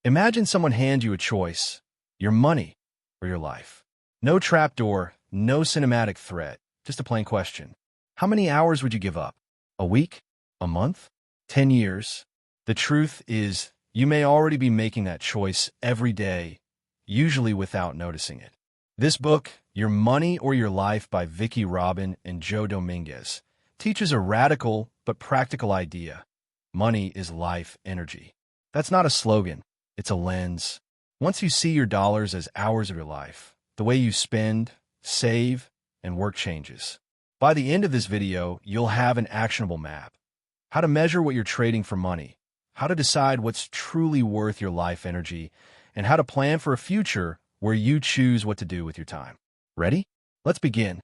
Imagine someone hands you a choice, your money or your life. No trapdoor, no cinematic threat, just a plain question. How many hours would you give up? A week? A month? 10 years? The truth is, you may already be making that choice every day, usually without noticing it. This book, Your Money or Your Life by Vicki and Joe Dominguez, teaches a radical but practical idea. Money is life energy. That's not a slogan, it's a lens. Once you see your dollars as hours of your life, the way you spend, save, and work changes. By the end of this video, you'll have an actionable map. How to measure what you're trading for money, how to decide what's truly worth your life energy, and how to plan for a future where you choose what to do with your time. Ready? Let's begin.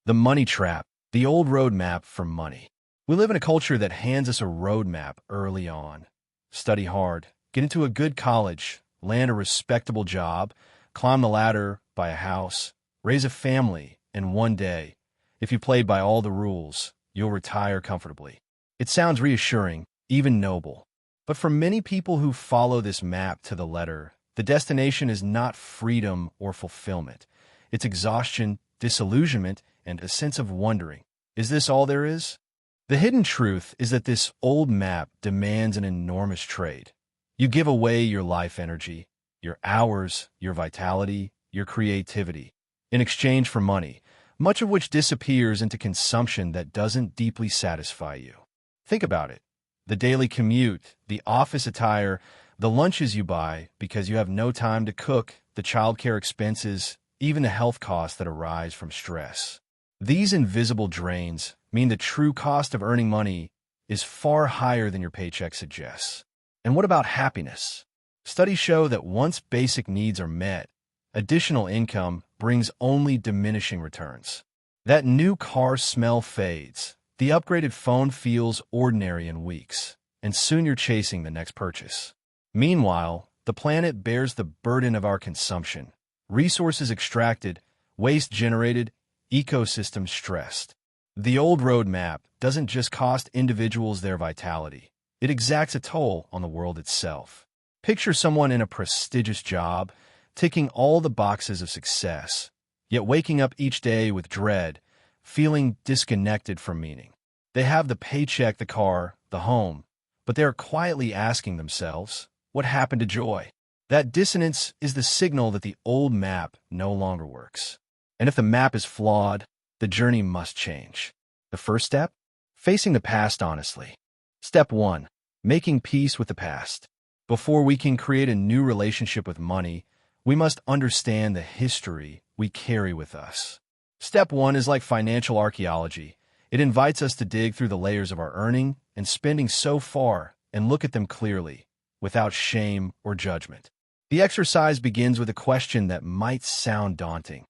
The money trap, the old roadmap for money. We live in a culture that hands us a roadmap early on. Study hard, get into a good college, land a respectable job, climb the ladder, buy a house, raise a family, and one day, if you played by all the rules, you'll retire comfortably. It sounds reassuring, even noble. But for many people who follow this map to the letter, the destination is not freedom or fulfillment. It's exhaustion, disillusionment, and a sense of wondering. Is this all there is? The hidden truth is that this old map demands an enormous trade. You give away your life energy, your hours, your vitality, your creativity, in exchange for money, much of which disappears into consumption that doesn't deeply satisfy you. Think about it. The daily commute, the office attire, the lunches you buy because you have no time to cook, the childcare expenses, even the health costs that arise from stress. These invisible drains mean the true cost of earning money is far higher than your paycheck suggests. And what about happiness? Studies show that once basic needs are met, additional income brings only diminishing returns. That new car smell fades. The upgraded phone feels ordinary in weeks, and soon you're chasing the next purchase. Meanwhile, the planet bears the burden of our consumption. Resources extracted, waste generated, ecosystems stressed. The old roadmap doesn't just cost individuals their vitality. It exacts a toll on the world itself. Picture someone in a prestigious job, ticking all the boxes of success, yet waking up each day with dread, feeling disconnected from meaning. They have the paycheck, the car, the home, but they are quietly asking themselves, what happened to joy? That dissonance is the signal that the old map no longer works. And if the map is flawed, the journey must change. The first step? Facing the past honestly. Step 1. Making peace with the past. Before we can create a new relationship with money, we must understand the history we carry with us. Step 1 is like financial archaeology. It invites us to dig through the layers of our earning and spending so far and look at them clearly, without shame or judgment. The exercise begins with a question that might sound daunting.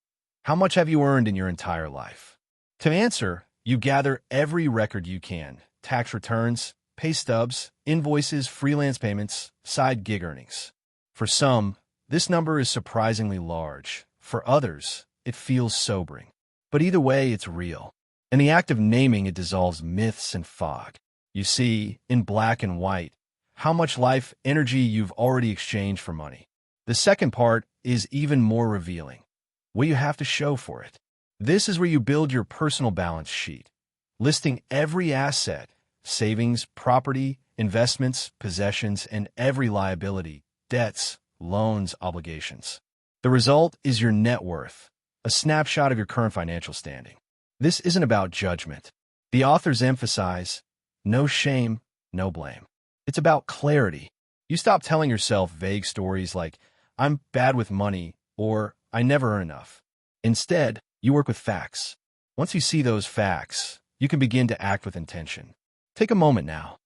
How much have you earned in your entire life? To answer, you gather every record you can: tax returns, pay stubs, invoices, freelance payments, side gig earnings. For some, this number is surprisingly large. For others, it feels sobering. But either way, it's real. In the act of naming, it dissolves myths and fog. You see, in black and white, how much life energy you've already exchanged for money. The second part is even more revealing. What you have to show for it. This is where you build your personal balance sheet, listing every asset, savings, property, investments, possessions, and every liability, debts, loans, obligations. The result is your net worth, a snapshot of your current financial standing. This isn't about judgment. The authors emphasize no shame, no blame. It's about clarity. You stop telling yourself vague stories like, I'm bad with money, or I never earn enough. Instead, you work with facts. Once you see those facts, you can begin to act with intention. Take a moment now.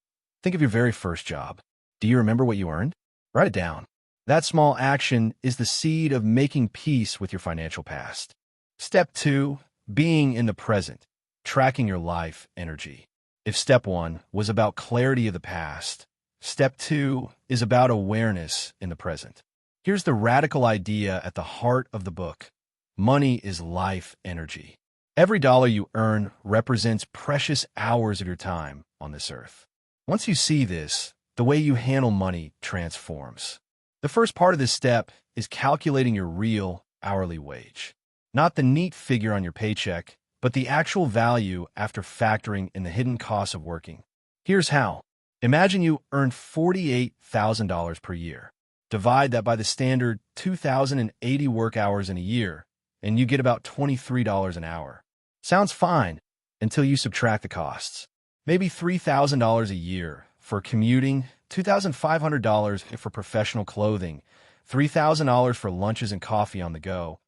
Think of your very first job. Do you remember what you earned? Write it down. That small action is the seed of making peace with your financial past. Step 2, being in the present, tracking your life energy. If step 1 was about clarity of the past, step 2 is about awareness in the present. Here's the radical idea at the heart of the book. Money is life energy. Every dollar you earn represents precious hours of your time on this earth. Once you see this, the way you handle money transforms. The first part of this step is calculating your real hourly wage. Not the neat figure on your paycheck, but the actual value after factoring in the hidden costs of working. Here's how. Imagine you earn $48,000 per year. Divide that by the standard 2,080 work hours in a year, and you get about $23 an hour. Sounds fine until you subtract the costs. Maybe $3,000 a year for commuting, $2,500 for professional clothing, $3,000 for lunches and coffee on the go,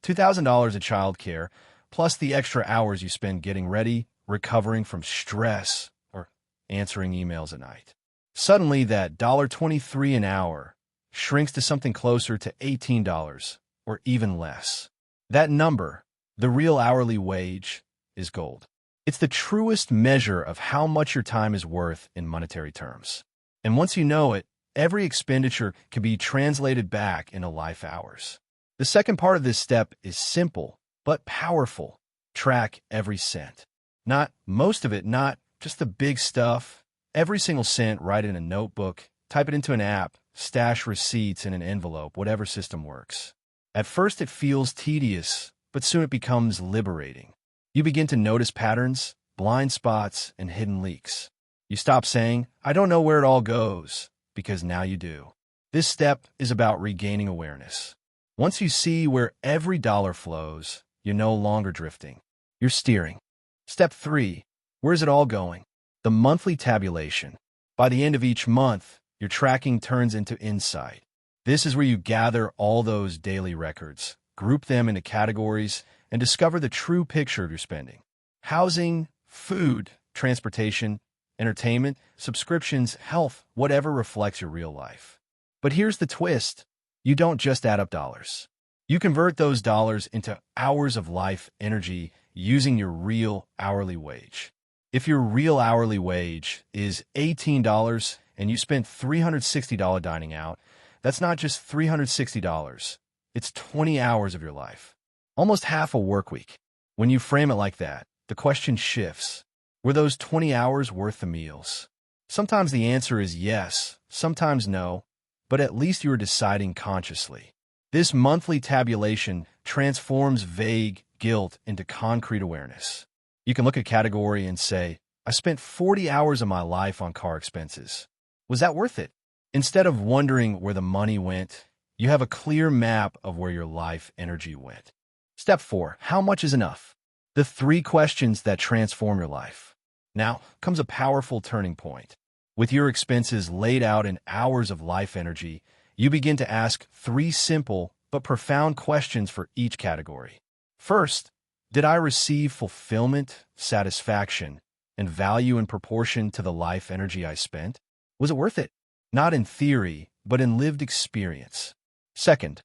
$2,000 in childcare, plus the extra hours you spend getting ready, recovering from stress, or answering emails at night. Suddenly, that $23 an hour shrinks to something closer to $18 or even less. That number, the real hourly wage, is gold. It's the truest measure of how much your time is worth in monetary terms. And once you know it, every expenditure can be translated back into life hours. The second part of this step is simple, but powerful. Track every cent. Not most of it, not just the big stuff. Every single cent, write it in a notebook, type it into an app, stash receipts in an envelope, whatever system works. At first it feels tedious, but soon it becomes liberating. You begin to notice patterns, blind spots, and hidden leaks. You stop saying, "I don't know where it all goes," because now you do. This step is about regaining awareness. Once you see where every dollar flows, you're no longer drifting. You're steering. Step 3. Where's it all going? The monthly tabulation. By the end of each month, your tracking turns into insight. This is where you gather all those daily records, group them into categories, and discover the true picture of your spending. Housing, food, transportation, entertainment, subscriptions, health, whatever reflects your real life. But here's the twist. You don't just add up dollars. You convert those dollars into hours of life energy using your real hourly wage. If your real hourly wage is $18 and you spent $360 dining out, that's not just $360. It's 20 hours of your life. Almost half a work week. When you frame it like that, the question shifts. Were those 20 hours worth the meals? Sometimes the answer is yes, sometimes no, but at least you are deciding consciously. This monthly tabulation transforms vague guilt into concrete awareness. You can look at a category and say, "I spent 40 hours of my life on car expenses. Was that worth it?" Instead of wondering where the money went, you have a clear map of where your life energy went. Step 4. How much is enough? The 3 questions that transform your life. Now comes a powerful turning point. With your expenses laid out in hours of life energy, you begin to ask 3 simple but profound questions for each category. First, did I receive fulfillment, satisfaction, and value in proportion to the life energy I spent? Was it worth it? Not in theory, but in lived experience. Second,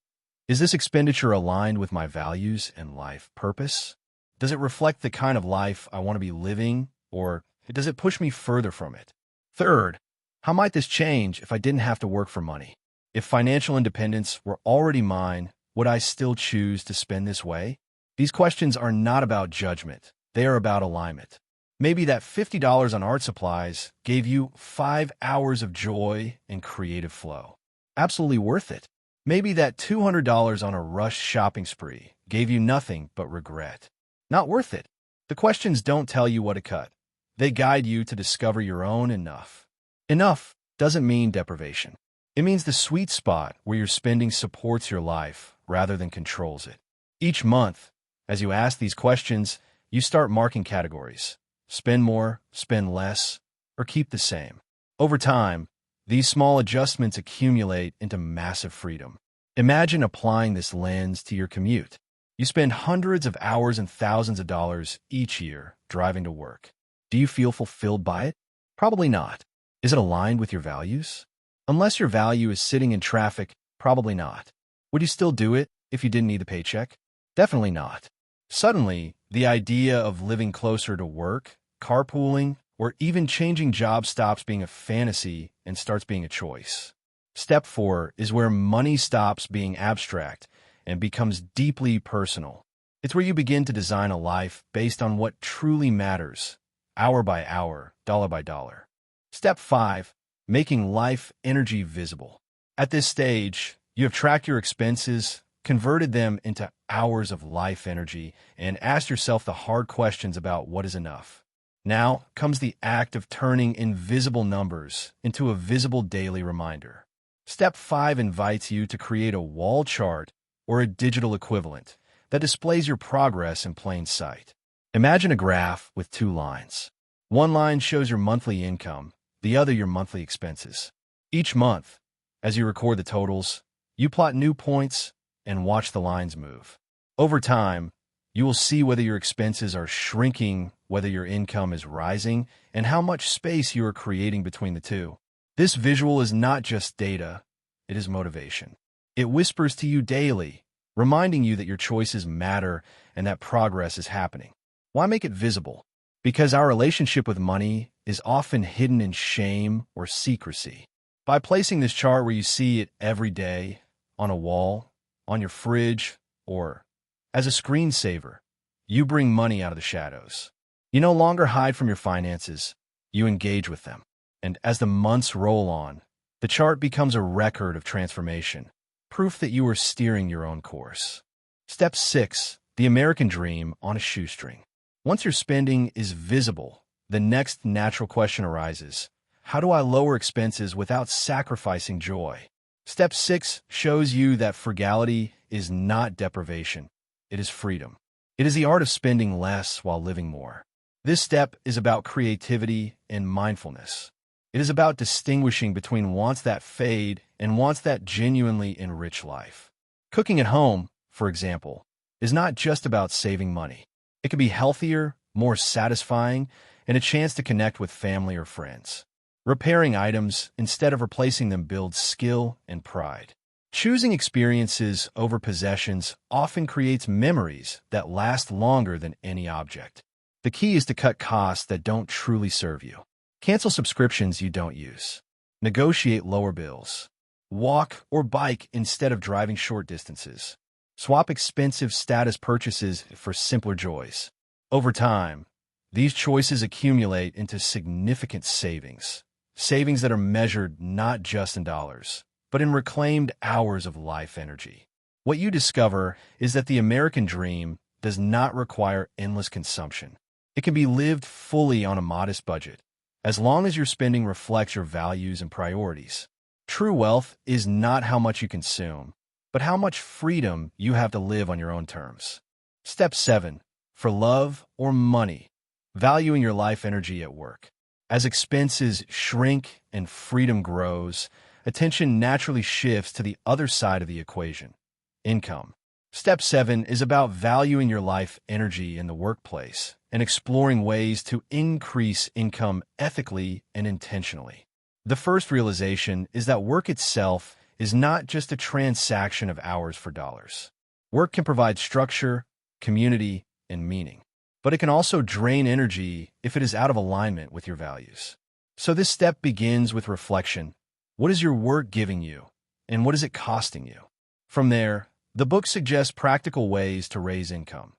is this expenditure aligned with my values and life purpose? Does it reflect the kind of life I want to be living, or does it push me further from it? Third, how might this change if I didn't have to work for money? If financial independence were already mine, would I still choose to spend this way? These questions are not about judgment. They are about alignment. Maybe that $50 on art supplies gave you 5 hours of joy and creative flow. Absolutely worth it. Maybe that $200 on a rush shopping spree gave you nothing but regret. Not worth it. The questions don't tell you what to cut. They guide you to discover your own enough. Enough doesn't mean deprivation. It means the sweet spot where your spending supports your life rather than controls it. Each month, as you ask these questions, you start marking categories. Spend more, spend less, or keep the same. Over time, these small adjustments accumulate into massive freedom. Imagine applying this lens to your commute. You spend hundreds of hours and thousands of dollars each year driving to work. Do you feel fulfilled by it? Probably not. Is it aligned with your values? Unless your value is sitting in traffic, probably not. Would you still do it if you didn't need the paycheck? Definitely not. Suddenly, the idea of living closer to work, carpooling, or even changing jobs stops being a fantasy and starts being a choice. Step 4 is where money stops being abstract and becomes deeply personal. It's where you begin to design a life based on what truly matters, hour by hour, dollar by dollar. Step 5, making life energy visible. At this stage, you have tracked your expenses, converted them into hours of life energy, and asked yourself the hard questions about what is enough. Now comes the act of turning invisible numbers into a visible daily reminder. Step 5 invites you to create a wall chart or a digital equivalent that displays your progress in plain sight. Imagine a graph with two lines. One line shows your monthly income, the other your monthly expenses. Each month, as you record the totals, you plot new points and watch the lines move. Over time, you will see whether your expenses are shrinking, whether your income is rising, and how much space you are creating between the two. This visual is not just data, it is motivation. It whispers to you daily, reminding you that your choices matter and that progress is happening. Why make it visible? Because our relationship with money is often hidden in shame or secrecy. By placing this chart where you see it every day, on a wall, on your fridge, or as a screensaver, you bring money out of the shadows. You no longer hide from your finances, you engage with them. And as the months roll on, the chart becomes a record of transformation, proof that you are steering your own course. Step 6, the American dream on a shoestring. Once your spending is visible, the next natural question arises: how do I lower expenses without sacrificing joy? Step 6 shows you that frugality is not deprivation, it is freedom. It is the art of spending less while living more. This step is about creativity and mindfulness. It is about distinguishing between wants that fade and wants that genuinely enrich life. Cooking at home, for example, is not just about saving money. It can be healthier, more satisfying, and a chance to connect with family or friends. Repairing items instead of replacing them builds skill and pride. Choosing experiences over possessions often creates memories that last longer than any object. The key is to cut costs that don't truly serve you. Cancel subscriptions you don't use. Negotiate lower bills. Walk or bike instead of driving short distances. Swap expensive status purchases for simpler joys. Over time, these choices accumulate into significant savings. Savings that are measured not just in dollars, but in reclaimed hours of life energy. What you discover is that the American dream does not require endless consumption. It can be lived fully on a modest budget, as long as your spending reflects your values and priorities. True wealth is not how much you consume, but how much freedom you have to live on your own terms. Step 7. For love or money, valuing your life energy at work. As expenses shrink and freedom grows, attention naturally shifts to the other side of the equation: income. Step 7 is about valuing your life energy in the workplace and exploring ways to increase income ethically and intentionally. The first realization is that work itself is not just a transaction of hours for dollars. Work can provide structure, community, and meaning, but it can also drain energy if it is out of alignment with your values. So this step begins with reflection. What is your work giving you, and what is it costing you? From there, the book suggests practical ways to raise income.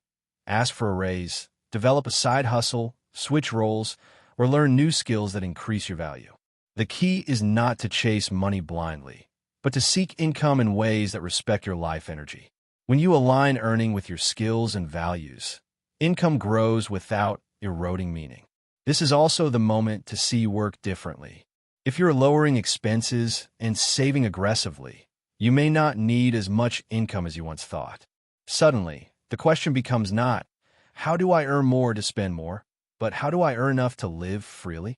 Ask for a raise, develop a side hustle, switch roles, or learn new skills that increase your value. The key is not to chase money blindly, but to seek income in ways that respect your life energy. When you align earning with your skills and values, income grows without eroding meaning. This is also the moment to see work differently. If you're lowering expenses and saving aggressively, you may not need as much income as you once thought. Suddenly, the question becomes not, how do I earn more to spend more, but how do I earn enough to live freely?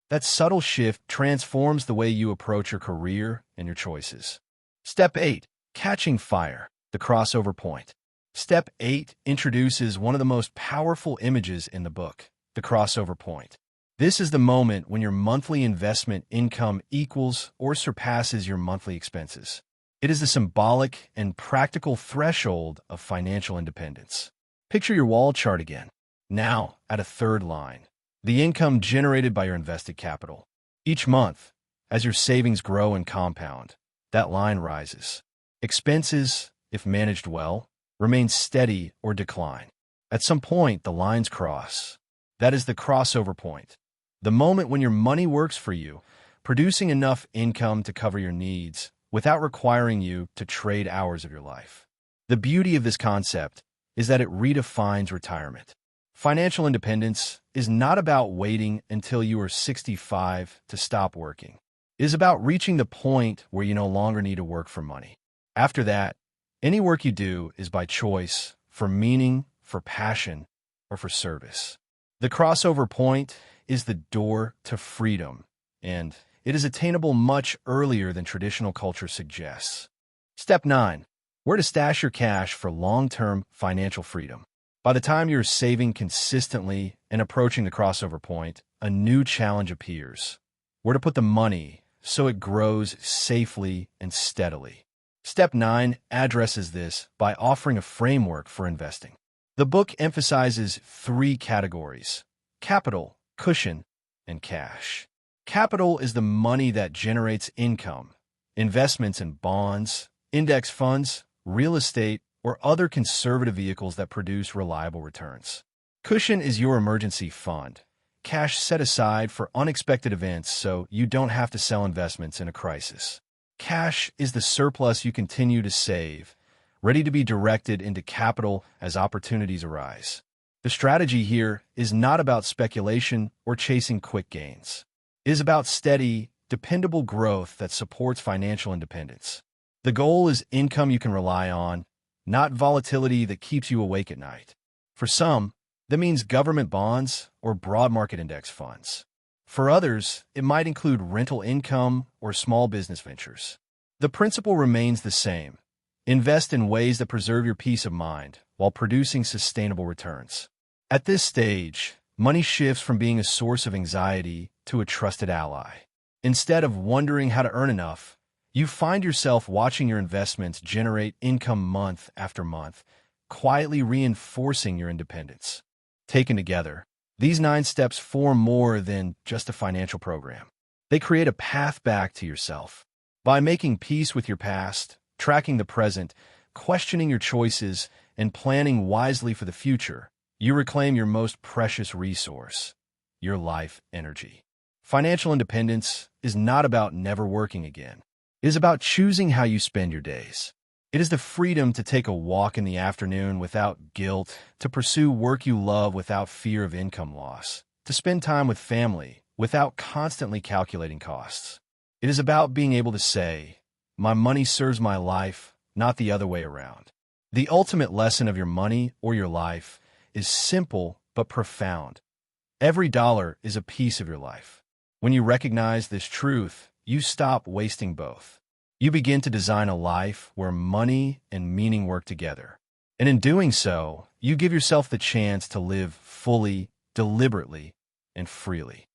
That subtle shift transforms the way you approach your career and your choices. Step 8. Catching fire, the crossover point. Step 8 introduces one of the most powerful images in the book, the crossover point. This is the moment when your monthly investment income equals or surpasses your monthly expenses. It is the symbolic and practical threshold of financial independence. Picture your wall chart again. Now, at a third line, the income generated by your invested capital. Each month, as your savings grow and compound, that line rises. Expenses, if managed well, remain steady or decline. At some point, the lines cross. That is the crossover point. The moment when your money works for you, producing enough income to cover your needs without requiring you to trade hours of your life. The beauty of this concept is that it redefines retirement. Financial independence is not about waiting until you are 65 to stop working. It is about reaching the point where you no longer need to work for money. After that, any work you do is by choice, for meaning, for passion, or for service. The crossover point is the door to freedom, and it is attainable much earlier than traditional culture suggests. Step 9. Where to stash your cash for long-term financial freedom. By the time you're saving consistently and approaching the crossover point, a new challenge appears. Where to put the money so it grows safely and steadily. Step 9 addresses this by offering a framework for investing. The book emphasizes 3 categories: capital, cushion, and cash. Capital is the money that generates income, investments in bonds, index funds, real estate, or other conservative vehicles that produce reliable returns. Cushion is your emergency fund, cash set aside for unexpected events so you don't have to sell investments in a crisis. Cash is the surplus you continue to save, ready to be directed into capital as opportunities arise. The strategy here is not about speculation or chasing quick gains. It is about steady, dependable growth that supports financial independence. The goal is income you can rely on, not volatility that keeps you awake at night. For some, that means government bonds or broad market index funds. For others, it might include rental income or small business ventures. The principle remains the same. Invest in ways that preserve your peace of mind while producing sustainable returns. At this stage, money shifts from being a source of anxiety to a trusted ally. Instead of wondering how to earn enough, you find yourself watching your investments generate income month after month, quietly reinforcing your independence. Taken together, these 9 steps form more than just a financial program. They create a path back to yourself. By making peace with your past, tracking the present, questioning your choices, and planning wisely for the future, you reclaim your most precious resource, your life energy. Financial independence is not about never working again. It is about choosing how you spend your days. It is the freedom to take a walk in the afternoon without guilt, to pursue work you love without fear of income loss, to spend time with family without constantly calculating costs. It is about being able to say, "My money serves my life, not the other way around." The ultimate lesson of your money or your life is simple but profound. Every dollar is a piece of your life. When you recognize this truth, you stop wasting both. You begin to design a life where money and meaning work together. And in doing so, you give yourself the chance to live fully, deliberately, and freely.